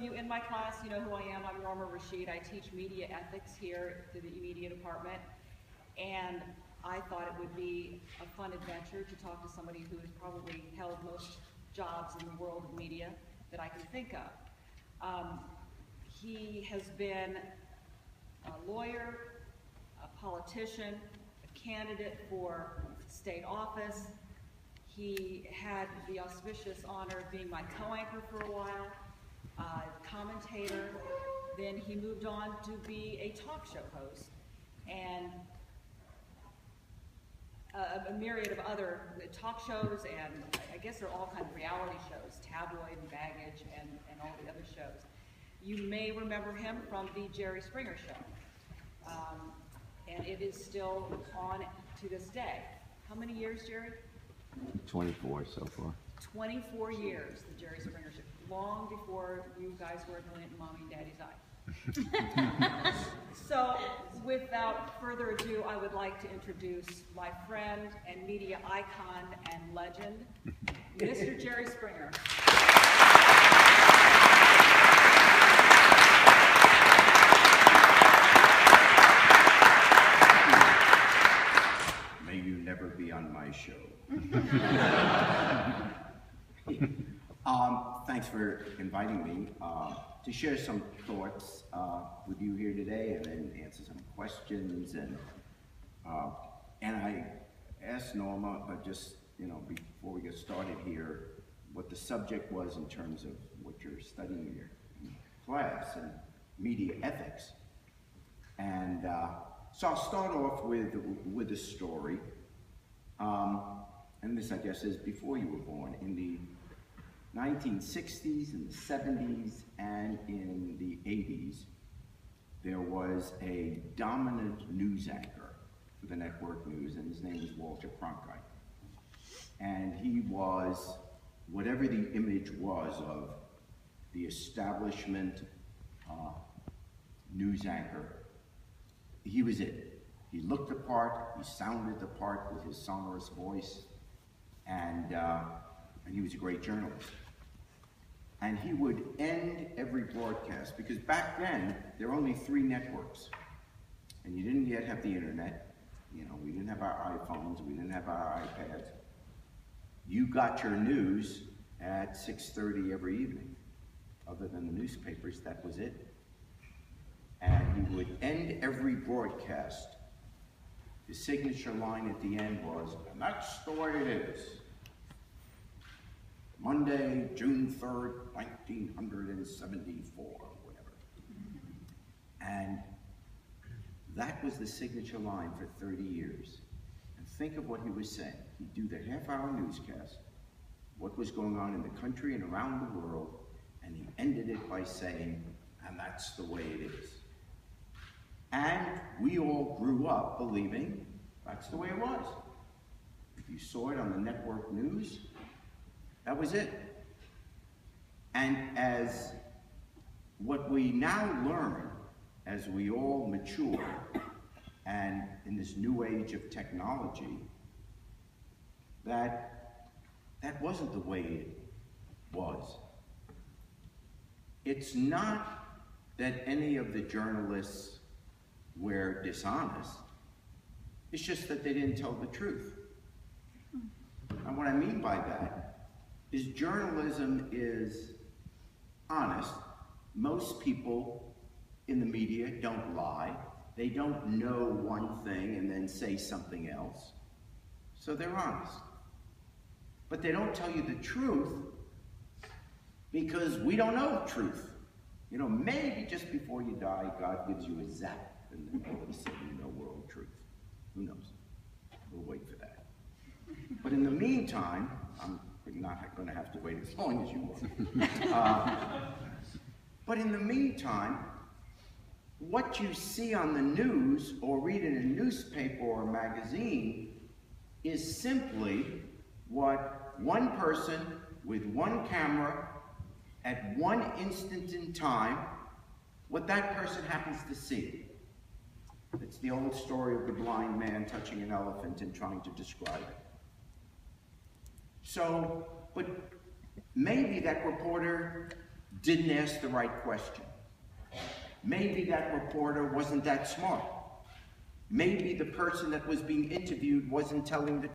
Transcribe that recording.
of you in my class, you know who I am. I'm Norma Rashid. I teach media ethics here through the media department. And I thought it would be a fun adventure to talk to somebody who has probably held most jobs in the world of media that I can think of. He has been a lawyer, a politician, a candidate for state office. He had the auspicious honor of being my co-anchor for a while, commentator. Then he moved on to be a talk show host and a myriad of other talk shows, and I guess they're all kind of reality shows, Tabloid and Baggage and all the other shows. You may remember him from the Jerry Springer Show, and it is still on to this day. How many years, Jerry? 24 so far. 24 years, the Jerry Springer Show, long before you guys were a glint in Mommy and Daddy's eye. So, without further ado, I would like to introduce my friend and media icon and legend, Mr. Jerry Springer. May you never be on my show. Thanks for inviting me to share some thoughts with you here today, and then answer some questions. And I asked Norma, just before we get started here, what the subject was in terms of what you're studying in your class and media ethics. And so I'll start off with a story. And this, I guess, is before you were born. In the 1960s and the 70s and in the 80s, there was a dominant news anchor for the network news, and his name was Walter Cronkite. And he was, whatever the image was of the establishment news anchor, he was it. He looked the part, he sounded the part with his sonorous voice, and he was a great journalist. And he would end every broadcast, because back then, there were only 3 networks. And you didn't yet have the internet. We didn't have our iPhones, we didn't have our iPads. You got your news at 6:30 every evening. Other than the newspapers, that was it. And he would end every broadcast. His signature line at the end was, and that's the way it is. Monday, June 3rd, 1974, or whatever. And that was the signature line for 30 years. And think of what he was saying. He'd do the half-hour newscast, what was going on in the country and around the world, and he ended it by saying, and that's the way it is. And we all grew up believing that's the way it was. If you saw it on the network news, that was it. And as what we now learn, as we all mature, and in this new age of technology, that wasn't the way it was. It's not that any of the journalists were dishonest. It's just that they didn't tell the truth. And what I mean by that is journalism is honest. Most people in the media don't lie. They don't know one thing and then say something else. So they're honest. But they don't tell you the truth because we don't know the truth. Maybe just before you die, God gives you a zap and then all of a sudden you know world truth. Who knows? We'll wait for that. But in the meantime, I'm not going to have to wait as long as you are. But in the meantime, what you see on the news or read in a newspaper or a magazine is simply what one person with one camera at one instant in time, what that person happens to see. It's the old story of the blind man touching an elephant and trying to describe it. So, but maybe that reporter didn't ask the right question. Maybe that reporter wasn't that smart. Maybe the person that was being interviewed wasn't telling the